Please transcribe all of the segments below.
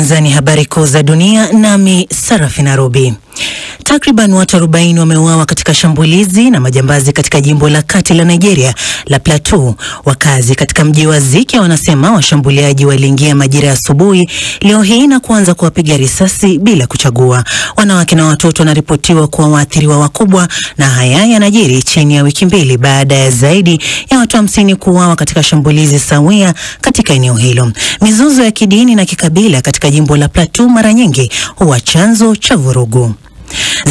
kwanza ni habari kuu za dunia, nami Sarafina Robi. Takriban watu 40 wameuawa katika shambulizi na majambazi katika jimbo la kati la Nigeria la Plateau. Wakazi katika mji wa Zike wanasema washambuliaji waliingia majira ya asubuhi leo hii na kuanza kuwapiga risasi bila kuchagua. Wanawake na watoto wanaripotiwa kuwa waathiriwa wakubwa, na haya yanajiri chini ya wiki mbili baada ya zaidi ya watu 50 kuuawa katika shambulizi sawia katika eneo hilo. Mizozo ya kidini na kikabila katika jimbo la Plateau mara nyingi huwa chanzo cha vurugu.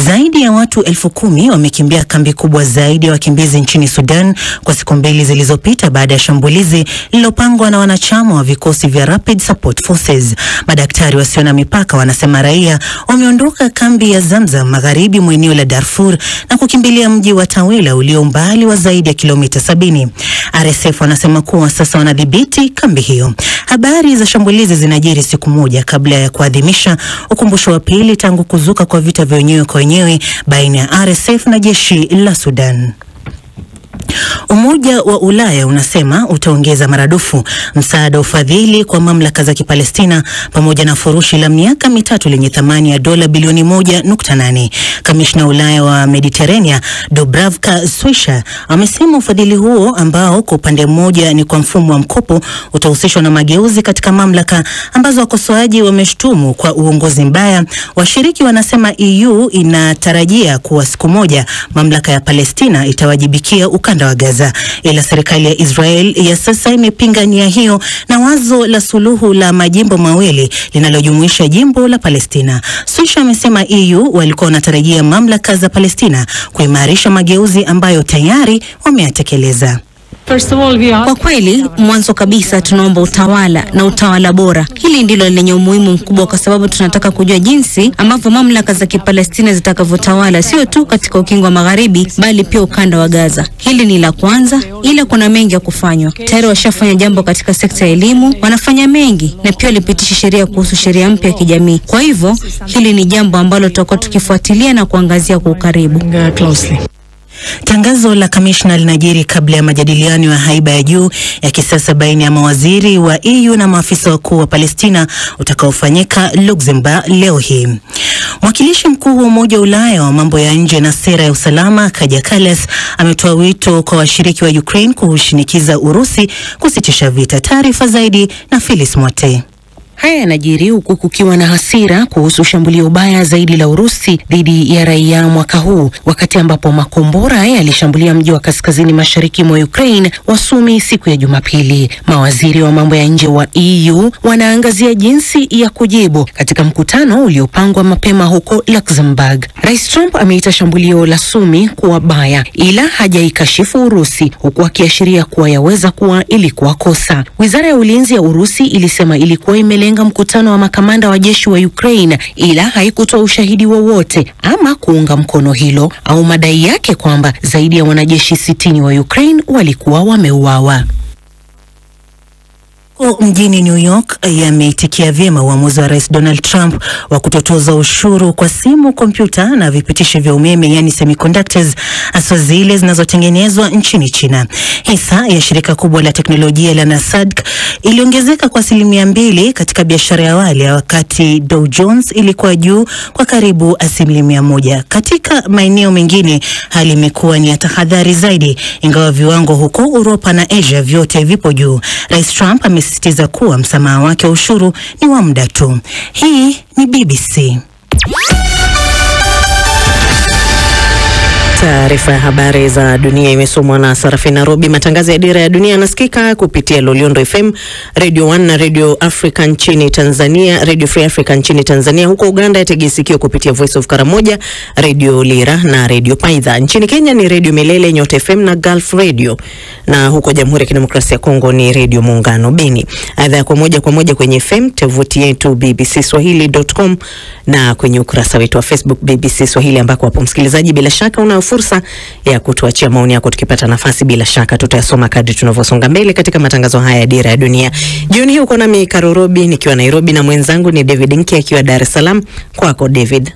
Zaidi ya watu 10,000 wamekimbia kambi kubwa zaidi ya wakimbizi nchini Sudan kwa siku 2 zilizopita baada ya shambulizi lililopangwa na wanachama wa vikosi vya Rapid Support Forces. Madaktari wasio na mipaka wanasema raia wameondoka kambi ya Zamzam magharibi mwa eneo la Darfur na kukimbilia mji wa Tawila ulio umbali wa zaidi ya kilomita 70. RSF wanasema kuwa sasa wanadhibiti kambi hiyo. Habari za shambulizi zinajiri siku moja kabla ya kuadhimisha ukumbusho wa pili tangu kuzuka kwa vita vya wenyewe kwa wenyewe baina ya RSF na jeshi la Sudan. Umoja wa Ulaya unasema utaongeza maradufu msaada ufadhili kwa mamlaka za Kipalestina pamoja na furushi la miaka 3 lenye thamani ya dola bilioni 1.8. Kamishna Ulaya wa Mediterania Dubravka Swisha amesema ufadhili huo ambao kwa upande mmoja ni kwa mfumo wa mkopo utahusishwa na mageuzi katika mamlaka ambazo wakosoaji wameshtumu kwa uongozi mbaya. Washiriki wanasema EU inatarajia kuwa siku moja mamlaka ya Palestina itawajibikia ukanda wa Gaza, ila serikali ya Israel ya sasa imepinga nia hiyo na wazo la suluhu la majimbo mawili linalojumuisha jimbo la Palestina. Swisha amesema EU walikuwa wanatarajia mamlaka za Palestina kuimarisha mageuzi ambayo tayari wameyatekeleza. Kwa kweli, mwanzo kabisa tunaomba utawala na utawala bora. Hili ndilo lenye umuhimu mkubwa kwa sababu tunataka kujua jinsi ambavyo mamlaka za Kipalestina zitakavyotawala sio tu katika ukingo wa Magharibi bali pia ukanda wa Gaza. Hili ni la kwanza, ila kuna mengi ya kufanywa. Tayari washafanya jambo katika sekta ya elimu, wanafanya mengi na pia walipitisha sheria kuhusu sheria mpya ya kijamii. Kwa hivyo, hili ni jambo ambalo tutakuwa tukifuatilia na kuangazia kwa ukaribu. Tangazo la kamishna linajiri kabla ya majadiliano ya haiba ya juu ya kisasa baina ya mawaziri wa EU na maafisa wakuu wa Palestina utakaofanyika Luxembourg leo hii. Mwakilishi mkuu wa Umoja wa Ulaya wa mambo ya nje na sera ya usalama Kaja Kallas ametoa wito kwa washiriki wa Ukraine kushinikiza Urusi kusitisha vita. Taarifa zaidi na Phyllis Mwate. Haya yanajiri huku kukiwa na hasira kuhusu shambulio baya zaidi la Urusi dhidi ya raia mwaka huu, wakati ambapo makombora yalishambulia mji wa kaskazini mashariki mwa Ukraine wa Sumi siku ya Jumapili. Mawaziri wa mambo ya nje wa EU wanaangazia jinsi ya kujibu katika mkutano uliopangwa mapema huko Luxembourg. Rais Trump ameita shambulio la Sumi kuwa baya, ila hajaikashifu Urusi, huku akiashiria kuwa yaweza kuwa ilikuwa kosa. Wizara ya ulinzi ya Urusi ilisema ilikuwa imelenga mkutano wa makamanda wa jeshi wa Ukraine, ila haikutoa ushahidi wowote ama kuunga mkono hilo au madai yake kwamba zaidi ya wanajeshi 60 wa Ukraine walikuwa wameuawa. Mjini New York yameitikia vyema uamuzi wa Rais Donald Trump wa kutotoza ushuru kwa simu, kompyuta na vipitishi vya umeme, yani semiconductors, hasa zile zinazotengenezwa nchini China. Hisa ya shirika kubwa la teknolojia la Nasdaq iliongezeka kwa 2% katika biashara ya awali, wakati Dow Jones ilikuwa juu kwa karibu 1%. Katika maeneo mengine hali imekuwa ni ya tahadhari zaidi, ingawa viwango huko Europa na Asia vyote vipo juu. Rais Trump amesisitiza kuwa msamaha wake wa ushuru ni wa muda tu. Hii ni BBC. Taarifa ya habari za dunia imesomwa na Sarafina Robi. Matangazo ya Dira ya Dunia yanasikika kupitia Loliondo FM, Radio 1 na Radio Africa nchini Tanzania, Radio Free Africa nchini Tanzania. Huko Uganda yategesikio kupitia Voice of Karamoja, Radio Lira na Radio Paidha. Nchini Kenya ni Radio Milele, Nyota FM na Gulf Radio. Na huko Jamhuri ya Kidemokrasia ya Kongo ni Radio Muungano Beni. Aidha kwa moja kwenye FM, tovuti yetu bbcswahili.com na kwenye ukurasa wetu wa Facebook BBC Swahili, ambako hapo msikilizaji bila shaka una fursa ya kutuachia maoni yako. Tukipata nafasi bila shaka tutayasoma kadri tunavyosonga mbele katika matangazo haya ya Dira ya Dunia. Jioni hii uko nami Karorobi nikiwa Nairobi na mwenzangu ni David Nki akiwa Dar es Salaam. Kwako David.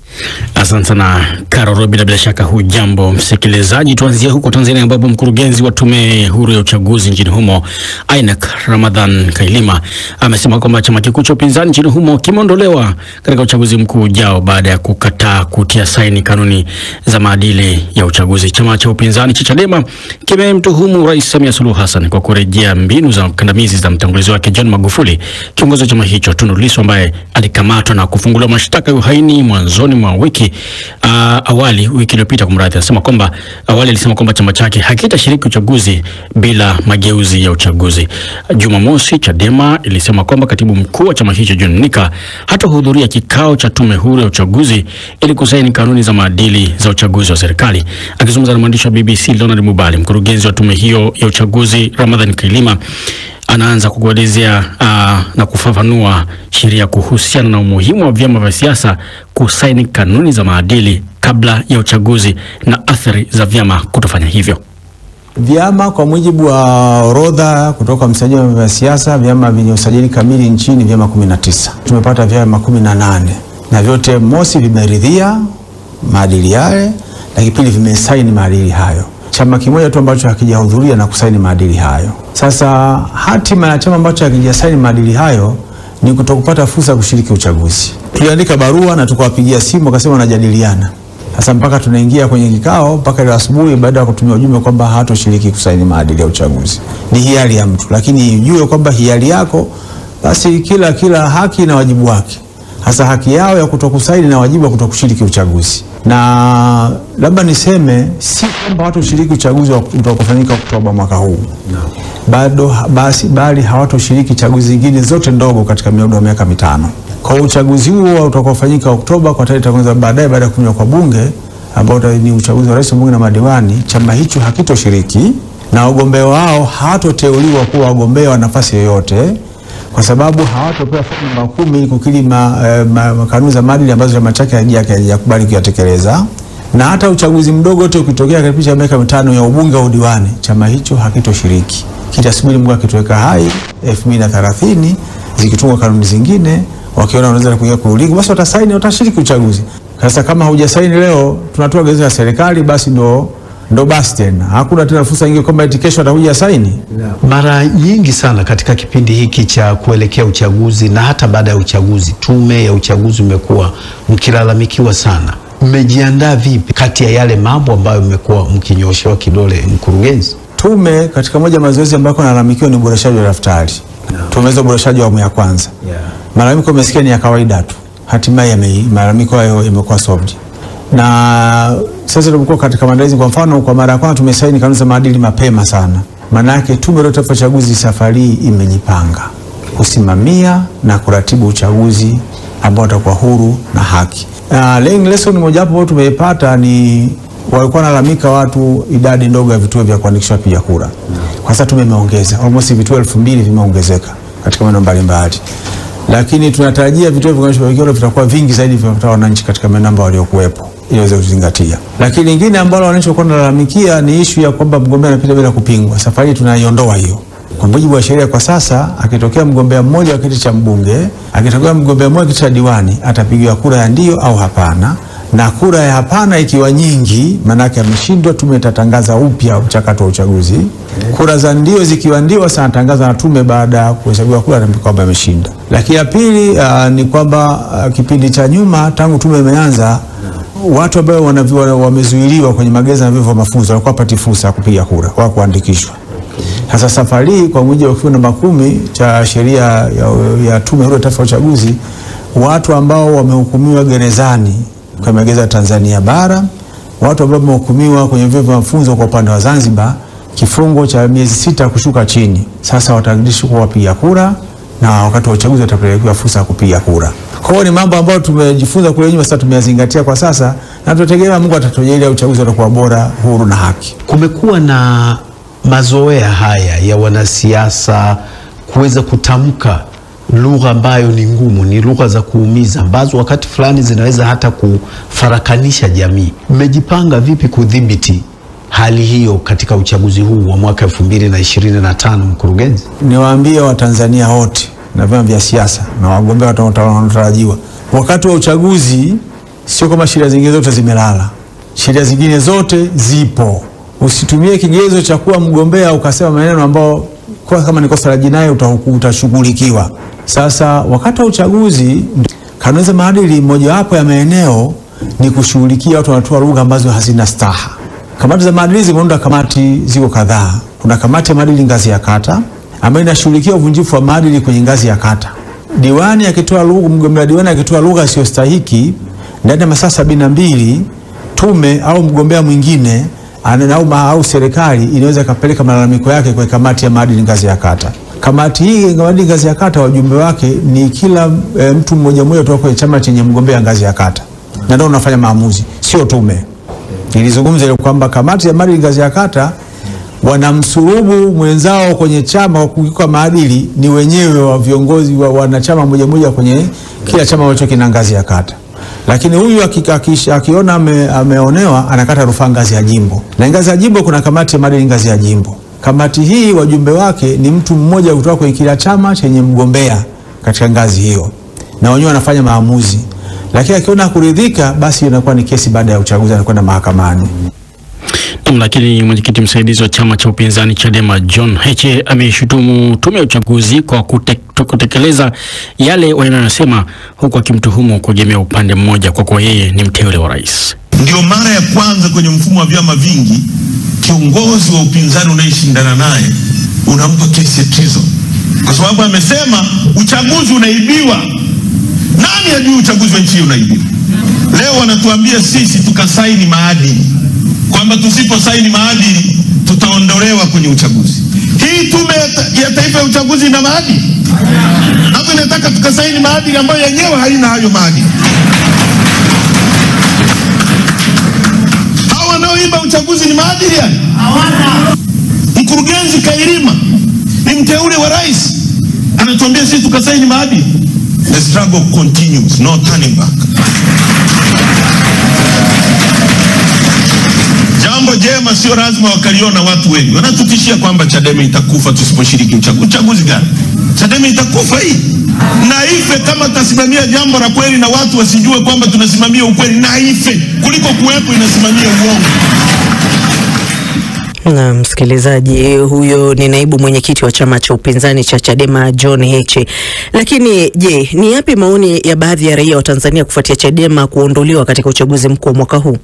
Asante sana Karo Robi, na bila shaka hujambo msikilizaji. Tuanzie huko Tanzania ambapo mkurugenzi wa tume huru ya uchaguzi nchini humo INEC Ramadhan Kailima amesema kwamba chama kikuu cha upinzani nchini humo kimeondolewa katika uchaguzi mkuu ujao baada ya kukataa kutia saini kanuni za maadili ya uchaguzi. Chama cha upinzani cha Chadema kimemtuhumu Rais Samia Suluhu Hassan kwa kurejea mbinu za kandamizi za mtangulizi wake John Magufuli. Kiongozi wa chama hicho Tundu Lissu, ambaye alikamatwa na kufunguliwa mashtaka ya uhaini mwanzoni mwa wiki wiki iliyopita, kumradhi, anasema kwamba alisema kwamba chama chake hakitashiriki uchaguzi bila mageuzi ya uchaguzi. Jumamosi, Chadema ilisema kwamba katibu mkuu wa chama hicho John Mnyika hatahudhuria kikao cha tume huru ya uchaguzi ili kusaini kanuni za maadili za uchaguzi wa serikali. Akizungumza na mwandishi wa BBC Leonard Mubali, mkurugenzi wa tume hiyo ya uchaguzi Ramadhan Kailima anaanza kukuelezea na kufafanua sheria kuhusiana na umuhimu wa vyama vya siasa kusaini kanuni za maadili kabla ya uchaguzi na athari za vyama kutofanya hivyo. Vyama kwa mujibu wa orodha kutoka msajili wa vyama vya siasa, vyama vyenye usajili kamili nchini vyama 19. Tumepata vyama 18 na vyote mosi vimeridhia maadili yale na kipili vimesaini maadili hayo. Chama kimoja tu ambacho hakijahudhuria na kusaini maadili hayo. Sasa hatima ya chama ambacho hakijasaini maadili hayo ni kutokupata fursa kushiriki uchaguzi. Tuliandika barua na tukawapigia simu, wakasema wanajadiliana. Sasa mpaka tunaingia kwenye kikao, mpaka leo asubuhi baada ya kutumia ujumbe kwamba hatoshiriki kusaini maadili ya uchaguzi. Ni hiari ya mtu, lakini ujue kwamba hiari yako basi kila haki na wajibu wake. Hasa haki yao ya kutokusaini na wajibu wa kutokushiriki uchaguzi. Na labda niseme si kwamba watu shiriki uchaguzi utakofanyika Oktoba mwaka huu. Bali hawatoshiriki chaguzi zingine zote ndogo katika muda wa miaka 5. Kwa uchaguzi huo utakofanyika Oktoba kwa tarehe kwanza baadaye baada ya kunywa kwa bunge, ambao ni uchaguzi wa rais, bunge na madiwani, chama hicho hakitoshiriki na wagombea wao hawatoteuliwa kuwa wagombea wa nafasi yoyote, kwa sababu hawatopewa fomu 10 kukiri kanuni za maadili ambazo chama chake hajakubali kuyatekeleza. Na hata uchaguzi mdogo wote ukitokea katika kipindi cha miaka 5 ya ubunge au udiwani, chama hicho hakitoshiriki. Kitasubiri Mungu akitoweka hai 2030 zikitungwa kanuni zingine, wakiona wanaweza kuingia kwa ulingo, basi watasaini, watashiriki uchaguzi. Sasa kama hujasaini leo, tunatoa gazeti la serikali, basi ndo basi tena. Hakuna tena fursa nyingine kwamba eti kesho atakuja saini. Mara nyingi sana katika kipindi hiki cha kuelekea uchaguzi na hata baada ya uchaguzi, tume ya uchaguzi umekuwa mkilalamikiwa sana. Mmejiandaa vipi kati ya yale mambo ambayo mmekuwa mkinyoshewa kidole, mkurugenzi? Tume katika moja mazoezi ambayo nalalamikiwa ni uboreshaji wa daftari. Tumeweza uboreshaji wa awamu ya kwanza. Malalamiko umesikia ni ya kawaida tu. Hatimaye malalamiko hayo yamekuwa solved. Na sasa tumekuwa katika maandalizi. Kwa mfano, kwa mara ya kwanza tumesaini kanuni za maadili mapema sana. Maana yake tume ya uchaguzi safari imejipanga kusimamia na kuratibu uchaguzi ambao utakuwa huru na haki. Lesson moja hapo tumeipata ni walikuwa nalalamika watu idadi ndogo ya vituo vya kuandikisha wapiga kura. Kwa sasa tumeongeza almost vituo 2000 vimeongezeka katika maeneo mbalimbali. Lakini tunatarajia vituo vya kuandikisha wapiga kura vitakuwa vingi zaidi vya wananchi katika maeneo ambayo waliokuwepo, ili waweze kuzingatia. Lakini lingine ambalo wananchi walikuwa wanalalamikia ni issue ya kwamba mgombea anapita bila kupingwa. Safari tunaiondoa hiyo. Kwa mujibu wa sheria kwa sasa, akitokea mgombea mmoja wa kiti cha mbunge, akitokea mgombea mmoja kiti cha diwani, atapigiwa kura ya ndio au hapana. Na kura ya hapana ikiwa nyingi, maana yake ameshindwa, tume itatangaza upya mchakato wa uchaguzi. Kura za ndio zikiwa ndio, sasa tangaza na tume baada ya kuhesabiwa kura kwamba ameshinda. Lakini ya pili ni kwamba kipindi cha nyuma tangu tume imeanza, watu ambao wamezuiliwa kwenye magereza na vyuo vya mafunzo walikuwa pati fursa ya kupiga kura au kuandikishwa. Sasa safari kwa mujibu wa kifungu namba 10 cha sheria ya tume huru ya taifa ya uchaguzi, watu ambao wamehukumiwa gerezani kwa magereza Tanzania bara, watu ambao wamehukumiwa kwenye vyuo vya mafunzo kwa upande wa Zanzibar kifungo cha miezi 6 kushuka chini, sasa watarudishwa kwa wapiga kura na wakati wa uchaguzi watapelekewa fursa ya kupiga kura. Kwa hiyo ni mambo ambayo tumejifunza kule nyuma, sasa tumeyazingatia kwa sasa na tunategemea Mungu atatujalia uchaguzi utakuwa bora, huru na haki. Kumekuwa na mazoea haya ya wanasiasa kuweza kutamka lugha ambayo ni ngumu, ni lugha za kuumiza ambazo wakati fulani zinaweza hata kufarakanisha jamii. Mmejipanga vipi kudhibiti hali hiyo katika uchaguzi huu wa mwaka 2025, mkurugenzi? Niwaambie Watanzania wote na vyama vya siasa na wagombea wanaotarajiwa, wakati wa uchaguzi Sio kama sheria zingine zote zimelala. Sheria zingine zote zipo. Usitumie kigezo cha kuwa mgombea ukasema maneno ambao kwa kama ni kosa la jinai utashughulikiwa. Sasa wakati wa uchaguzi, kanuni za maadili mojawapo ya maeneo ni kushughulikia watu wanatoa lugha ambazo hazina staha. Kamati za maadili zimeunda kamati ziko kadhaa. Kuna kamati ya maadili ngazi ya kata ambayo inashughulikia uvunjifu wa maadili kwenye ngazi ya kata. Diwani akitoa lugha, mgombea diwani akitoa lugha sio stahiki ndani ya masaa 72, tume au mgombea mwingine au serikali inaweza kapeleka malalamiko yake kwa kamati ya maadili ngazi ya kata. Kamati hii maadili ngazi ya kata, wajumbe wake ni kila mtu mmoja mmoja kutoka kwenye chama chenye mgombea ngazi ya kata, na ndio unafanya maamuzi, sio tume. Nilizungumza ile kwamba kamati ya maadili ngazi ya kata wanamsurubu mwenzao kwenye chama kwa kukiuka maadili ni wenyewe wa viongozi wa wanachama mmoja mmoja kwenye kila chama ambacho kina ngazi ya kata. Lakini huyu akiona ameonewa anakata rufaa ngazi ya jimbo. Na ngazi ya jimbo kuna kamati ya maadili ngazi ya jimbo. Kamati hii wajumbe wake ni mtu mmoja kutoka kwenye kila chama chenye mgombea katika ngazi hiyo. Na wenyewe wanafanya maamuzi. Lakini akiona kuridhika, basi inakuwa ni kesi baada ya uchaguzi, anakwenda mahakamani. Lakini mwenyekiti msaidizi wa chama cha upinzani Chadema John Heche ameshutumu tume ya uchaguzi kwa kutekeleza yale wanayosema, huku akimtuhumu kuegemea upande mmoja kwa kuwa yeye ni mteule wa rais. Ndio mara ya kwanza kwenye mfumo wa vyama vingi kiongozi wa upinzani unayeshindana naye unampa kesi ya treason, kwa sababu amesema uchaguzi unaibiwa. Nani ajui uchaguzi wa nchi unaibiwa? Leo wanatuambia sisi tukasaini maadili, kwamba tusiposaini maadili tutaondolewa kwenye uchaguzi. Hii tume ya taifa ya uchaguzi ina maadili? Hapo inataka tukasaini maadili ambayo yenyewe haina hayo maadili. Hao wanaoiba uchaguzi ni maadili yani? Hawana. Mkurugenzi Kailima ni mteule wa rais, anatuambia sisi tukasaini maadili. The struggle continues, no turning back. Jambo jema sio lazima wakaliona watu wengi. Wanatutishia kwamba Chadema itakufa tusiposhiriki uchaguzi. Uchaguzi gani? Chadema itakufa hii. Na ife kama tasimamia jambo la kweli na watu wasijue kwamba tunasimamia ukweli, na ife kuliko kuwepo inasimamia uongo. Na msikilizaji, huyo ni naibu mwenyekiti wa chama cha upinzani cha Chadema John Heche. Lakini je, ni yapi maoni ya baadhi ya raia wa Tanzania kufuatia Chadema kuondolewa katika uchaguzi mkuu mwaka huu?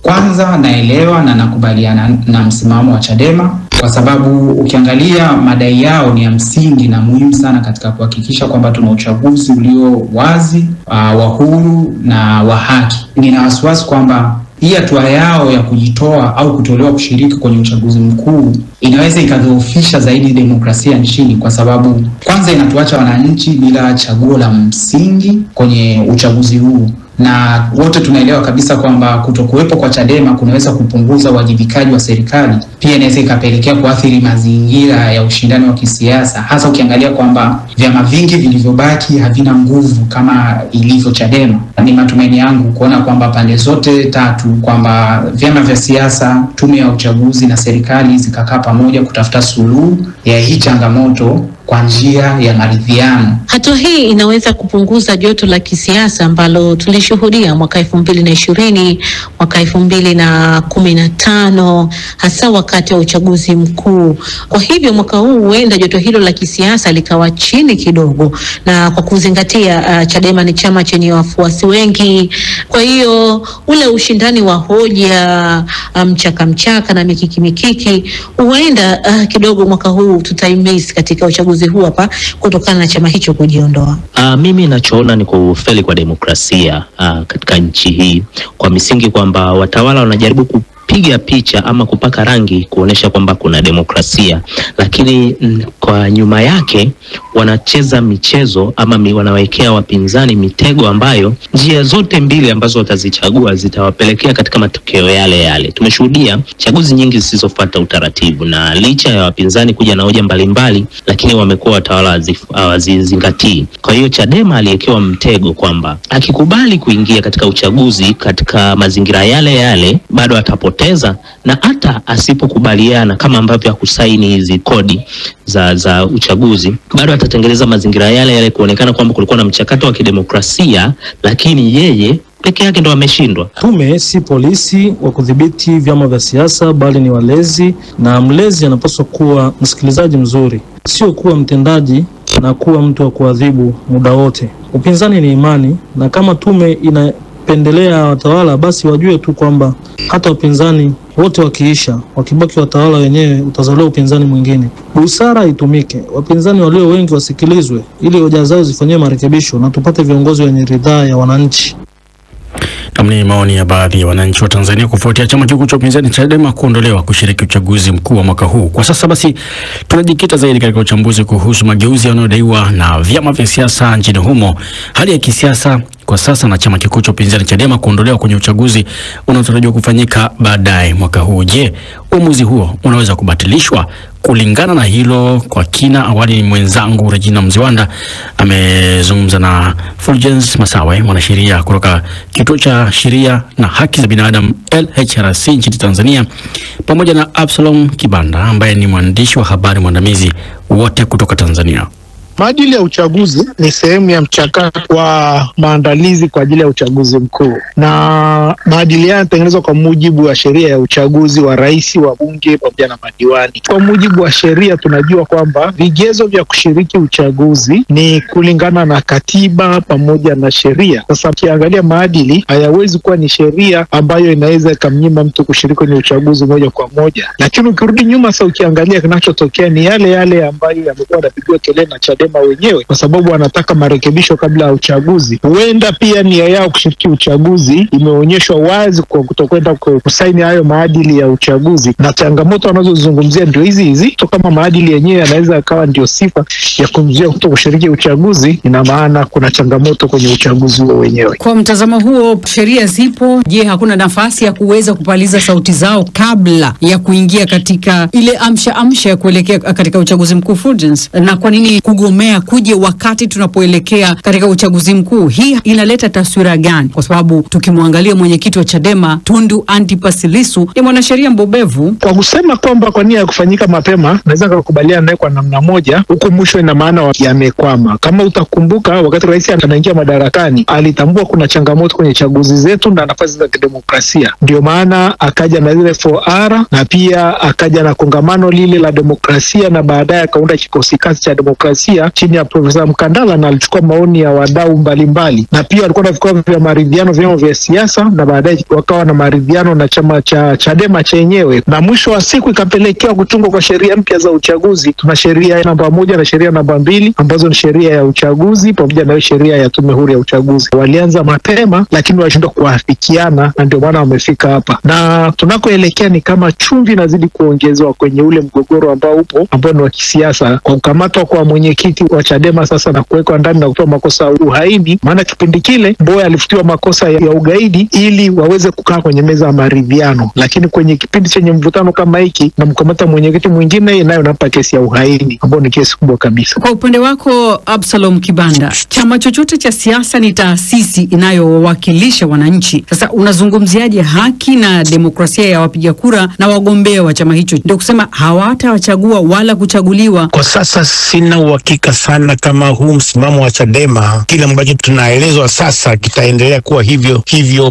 Kwanza naelewa na nakubaliana na msimamo wa Chadema, kwa sababu ukiangalia madai yao ni ya msingi na muhimu sana katika kuhakikisha kwamba tuna uchaguzi ulio wazi, wa huru na wa haki. Nina wasiwasi kwamba hii hatua yao ya kujitoa au kutolewa kushiriki kwenye uchaguzi mkuu inaweza ikadhoofisha zaidi demokrasia nchini, kwa sababu kwanza inatuacha wananchi bila chaguo la msingi kwenye uchaguzi huu. Na wote tunaelewa kabisa kwamba kutokuwepo kwa Chadema kunaweza kupunguza uwajibikaji wa serikali. Pia inaweza ikapelekea kuathiri mazingira ya ushindani wa kisiasa, hasa ukiangalia kwamba vyama vingi vilivyobaki havina nguvu kama ilivyo Chadema. Ni matumaini yangu kuona kwamba pande zote tatu, kwamba vyama vya siasa, tume ya uchaguzi na serikali zikakaa pamoja kutafuta suluhu ya hii changamoto kwa njia ya maridhiano. Hatua hii inaweza kupunguza joto la kisiasa ambalo tulishuhudia mwaka 2020, mwaka 2015, hasa wakati wa uchaguzi mkuu. Kwa hivyo mwaka huu huenda joto hilo la kisiasa likawa chini kidogo, na kwa kuzingatia Chadema ni chama chenye wafuasi wengi, kwa hiyo ule ushindani wa hoja, mchaka na mikiki huenda kidogo mwaka huu tutaimiss katika uchaguzi huu hapa kutokana na chama hicho kujiondoa. Mimi ninachoona ni kufeli kwa demokrasia katika nchi hii, kwa misingi kwamba watawala wanajaribu kupiga picha ama kupaka rangi kuonesha kwamba kuna demokrasia, lakini kwa nyuma yake wanacheza michezo ama wanawekea wapinzani mitego ambayo njia zote mbili ambazo watazichagua zitawapelekea katika matokeo yale yale. Tumeshuhudia chaguzi nyingi zisizofuata utaratibu, na licha ya wapinzani kuja na hoja mbalimbali, lakini wamekuwa watawala hawazizingatii. Kwa hiyo Chadema aliyekewa mtego kwamba akikubali kuingia katika uchaguzi katika mazingira yale yale bado atapoteza, na hata asipokubaliana kama ambavyo hakusaini hizi kodi za uchaguzi bado atatengeneza mazingira yale yale kuonekana kwamba kulikuwa na mchakato wa kidemokrasia, lakini yeye peke yake ndo ameshindwa. Tume si polisi wa kudhibiti vyama vya siasa, bali ni walezi, na mlezi anapaswa kuwa msikilizaji mzuri, sio kuwa mtendaji na kuwa mtu wa kuadhibu muda wote. Upinzani ni imani, na kama tume inapendelea watawala, basi wajue tu kwamba hata upinzani wote wakiisha, wakibaki watawala wenyewe, utazaliwa upinzani mwingine. Busara itumike, wapinzani walio wengi wasikilizwe ili hoja zao zifanyiwe marekebisho na tupate viongozi wenye ridhaa ya wananchi. Ni maoni ya baadhi ya wananchi wa Tanzania kufuatia chama kikuu cha upinzani Chadema kuondolewa kushiriki uchaguzi mkuu wa mwaka huu. Kwa sasa basi tunajikita zaidi katika uchambuzi kuhusu mageuzi yanayodaiwa na vyama vya siasa nchini humo, hali ya kisiasa kwa sasa na chama kikuu cha upinzani Chadema kuondolewa kwenye uchaguzi unaotarajiwa kufanyika baadaye mwaka huu. Je, uamuzi huo unaweza kubatilishwa? Kulingana na hilo kwa kina, awali mwenzangu Regina Mziwanda amezungumza na Fulgence Masawe, mwanasheria kutoka Kituo cha Sheria na Haki za Binadamu LHRC nchini Tanzania, pamoja na Absalom Kibanda ambaye ni mwandishi wa habari mwandamizi, wote kutoka Tanzania. Maadili ya uchaguzi ni sehemu ya mchakato wa maandalizi kwa ajili ya uchaguzi mkuu, na maadili haya yanatengenezwa kwa mujibu wa sheria ya uchaguzi wa rais, wa bunge pamoja na madiwani. Kwa mujibu wa sheria tunajua kwamba vigezo vya kushiriki uchaguzi ni kulingana na katiba pamoja na sheria. Sasa ukiangalia maadili hayawezi kuwa ni sheria ambayo inaweza ikamnyima mtu kushiriki kwenye uchaguzi moja kwa moja, lakini ukirudi nyuma sasa ukiangalia kinachotokea ni yale ambayo yamekuwa yanapigiwa kelele na Chadema wenyewe, kwa sababu wanataka marekebisho kabla ya uchaguzi. Huenda pia nia yao kushiriki uchaguzi imeonyeshwa wazi kwa kutokwenda kusaini hayo maadili ya uchaguzi, na changamoto wanazozungumzia ndio hizi. Kama maadili yenyewe yanaweza akawa ndio sifa ya kumzuia kuto kushiriki uchaguzi, ina maana kuna changamoto kwenye uchaguzi huo wenyewe. Kwa mtazamo huo, sheria zipo, je, hakuna nafasi ya kuweza kupaliza sauti zao kabla ya kuingia katika ile amsha ya kuelekea katika uchaguzi mkuu Fulgence? Na kwa nini kuje wakati tunapoelekea katika uchaguzi mkuu? Hii inaleta taswira gani? Kwa sababu tukimwangalia mwenyekiti wa Chadema Tundu Antipas Lissu ni mwanasheria mbobevu. Kwa kusema kwamba kwa nia ya kufanyika mapema, naweza kukubaliana naye kwa namna moja, huko mwisho ina maana yamekwama. Kama utakumbuka, wakati rais anaingia madarakani, alitambua kuna changamoto kwenye chaguzi zetu na nafasi za kidemokrasia. Ndio maana akaja na zile 4R na pia akaja na kongamano lile la demokrasia, na baadaye akaunda kikosi kazi cha demokrasia chini ya Profesa Mkandala, na alichukua maoni ya wadau mbalimbali, na pia walikuwa na vikao vya maridhiano vyama vya siasa, na baadaye wakawa na maridhiano na chama cha Chadema chenyewe, na mwisho wa siku ikapelekea kutungwa kwa sheria mpya za uchaguzi. Tuna sheria namba 1 na sheria namba 2 ambazo ni sheria ya uchaguzi pamoja na sheria ya tume huru ya uchaguzi. Walianza mapema lakini walishindwa kuafikiana, na ndio maana wamefika hapa, na tunakoelekea ni kama chumvi inazidi kuongezwa kwenye ule mgogoro ambao upo, ambao ni wa kisiasa, kwa kukamatwa kwa mwenyekiti wa Chadema sasa na kuwekwa ndani na kutoa makosa ya uhaini. Maana kipindi kile Mbowe alifutiwa makosa ya ugaidi ili waweze kukaa kwenye meza ya maridhiano, lakini kwenye kipindi chenye mvutano kama hiki na mkamata mwenyekiti mwingine, nayo nampa kesi ya uhaini ambayo ni kesi kubwa kabisa. Kwa upande wako Absalom Kibanda, chama chochote cha siasa ni taasisi inayowakilisha wananchi. Sasa unazungumziaje haki na demokrasia ya wapiga kura na wagombea wa chama hicho? Ndio kusema hawatawachagua wala kuchaguliwa. Kwa sasa sina uhakika sana kama huu msimamo wa Chadema, kile ambacho tunaelezwa sasa kitaendelea kuwa hivyo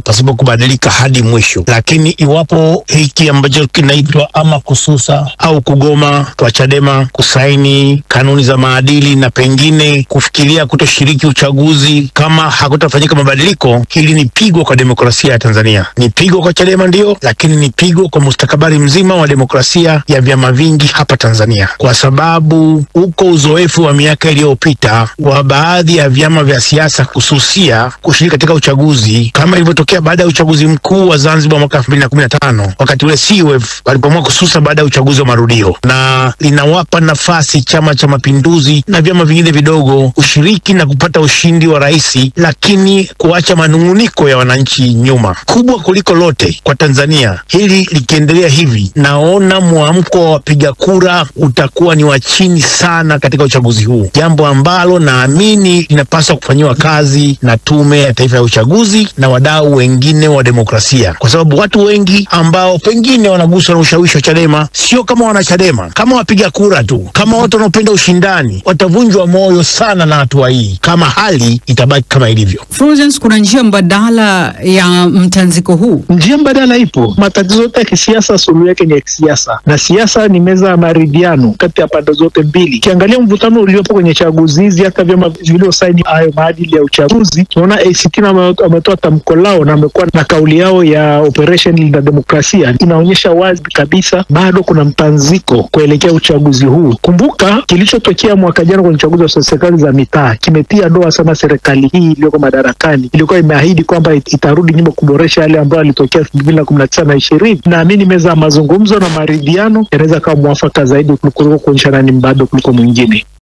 pasipo kubadilika hadi mwisho. Lakini iwapo hiki ambacho kinaitwa ama kususa au kugoma kwa Chadema kusaini kanuni za maadili na pengine kufikiria kutoshiriki uchaguzi kama hakutafanyika mabadiliko, hili ni pigo kwa demokrasia ya Tanzania. Ni pigo kwa Chadema ndio, lakini ni pigo kwa mustakabali mzima wa demokrasia ya vyama vingi hapa Tanzania, kwa sababu uko uzoefu wa miaka iliyopita wa baadhi ya vyama vya siasa kususia kushiriki katika uchaguzi, kama ilivyotokea baada ya uchaguzi mkuu wa Zanzibar mwaka 2015, wakati ule CUF walipoamua kususa baada ya uchaguzi wa marudio, na linawapa nafasi Chama cha Mapinduzi na vyama vingine vidogo kushiriki na kupata ushindi wa rais, lakini kuacha manunguniko ya wananchi nyuma. Kubwa kuliko lote kwa Tanzania, hili likiendelea hivi, naona mwamko wa wapiga kura utakuwa ni wa chini sana katika uchaguzi huu, jambo ambalo naamini linapaswa kufanyiwa kazi na Tume ya Taifa ya Uchaguzi na wadau wengine wa demokrasia, kwa sababu watu wengi ambao pengine wanaguswa na ushawishi wa Chadema sio kama wanachadema, kama wapiga kura tu, kama watu wanaopenda ushindani, watavunjwa moyo sana na hatua hii kama hali itabaki kama ilivyo. Fulgence, kuna njia mbadala ya mtanziko huu? Njia mbadala ipo. Matatizo yote ya kisiasa suluhu yake ni ya kisiasa, na siasa ni meza ya maridhiano kati ya pande zote mbili. Ukiangalia mvutano uliopo kwenye chaguzi hizi, hata vyama vilivyosaini hayo maadili ya uchaguzi, tunaona ACT wametoa tamko lao na wamekuwa na kauli yao ya operation na demokrasia, inaonyesha wazi kabisa bado kuna mtanziko kuelekea uchaguzi huu. Kumbuka kilichotokea mwaka jana kwenye uchaguzi wa serikali za mitaa kimetia doa sana serikali hii iliyoko madarakani. Ilikuwa imeahidi kwamba itarudi nyuma kuboresha yale ambayo yalitokea 2019 na 20. Naamini meza ya mazungumzo na maridhiano yanaweza kuwa mwafaka zaidi kuliko kuonyesha nani mbado kuliko mwingine.